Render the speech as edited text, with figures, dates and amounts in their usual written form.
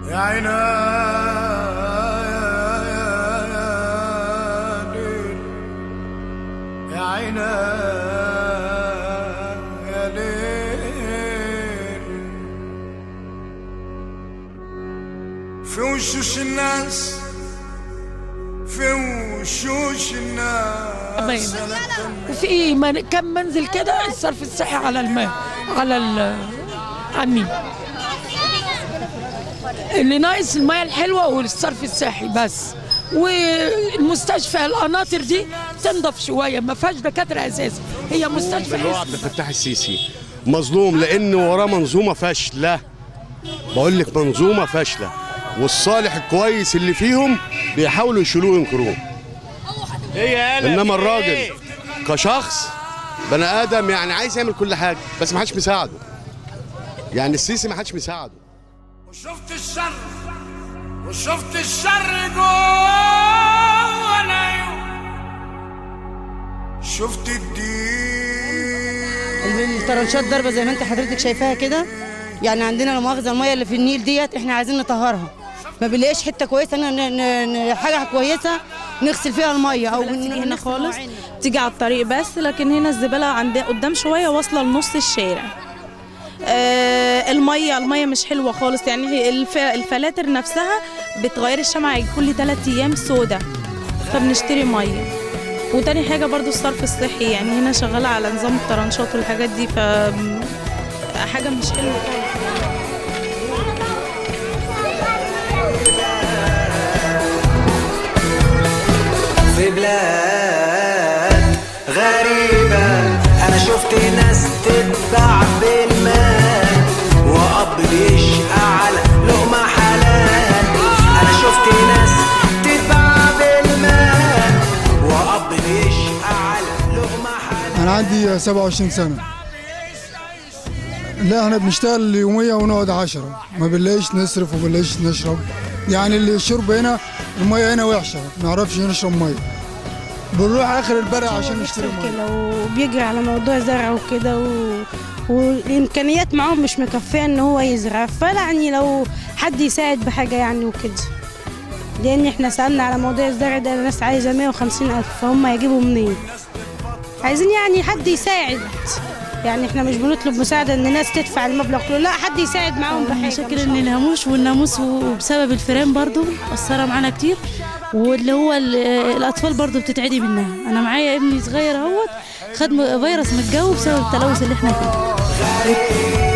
يا عيني يا عيني يا ليل في وشوش الناس في وشوش الناس وفي كم منزل كده الصرف الصحي على الماء على النيل. اللي ناقص المياه الحلوه والصرف الصحي بس. والمستشفى القناطر دي تنضف شويه، ما فيهاش دكاتره اساسا، هي مستشفى. اللي هو عبد الفتاح السيسي مظلوم لانه وراه منظومه فاشله. بقول لك منظومه فاشله، والصالح الكويس اللي فيهم بيحاولوا يشيلوه وينكروه. انما الراجل كشخص بني ادم يعني عايز يعمل كل حاجه بس ما حدش مساعده. يعني السيسي ما حدش مساعده. وشفت الشر وشفت الشر جوه العيون، شفت الدين. الطرنشات ضربه زي ما انت حضرتك شايفاها كده. يعني عندنا لا مؤاخذه الميه اللي في النيل ديت احنا عايزين نطهرها، ما بنلاقيش حته كويسه حاجه كويسه نغسل فيها الميه او تيجي هنا خالص، تيجي على الطريق بس. لكن هنا الزباله عندنا قدام شويه واصله لنص الشارع. الميه مش حلوه خالص. يعني الفلاتر نفسها بتغير الشمعة كل 3 ايام سودا، فبنشتري ميه. وتاني حاجه برضو الصرف الصحي، يعني هنا شغاله على نظام الطرنشات والحاجات دي، ف حاجه مش حلوه خالص. في بلاد غريبة أنا شفت ناس تتباع بالمال، وأب بيشقى على لقمة حلال. أنا شفت ناس تتباع بالمال، وأب بيشقى على لقمة حلال. أنا عندي 27 سنة. لا احنا بنشتغل يومية ونقعد 10، ما بنلاقيش نصرف وما بنلاقيش نشرب. يعني اللي الشرب هنا المية هنا وحشة، ما نعرفش نشرب مية. بنروح اخر البلد عشان نشتري ميه. وبيجري على موضوع زرع وكده والامكانيات معاهم مش مكفيه ان هو يزرع، فيعني لو حد يساعد بحاجه يعني وكده. لان احنا سالنا على موضوع الزرع ده، الناس عايزه 150,000، فهم هيجيبوا منين؟ عايزين يعني حد يساعد. يعني احنا مش بنطلب مساعده ان الناس تدفع المبلغ كله، لا حد يساعد معاهم بحاجه. مشاكل ان الهاموش والناموس وبسبب الفيران برضو مأثره معانا كتير، واللي هو الاطفال برضو بتتعدي منها. انا معايا ابني صغير اهوت خد فيروس من الجو بسبب التلوث اللي احنا فيه.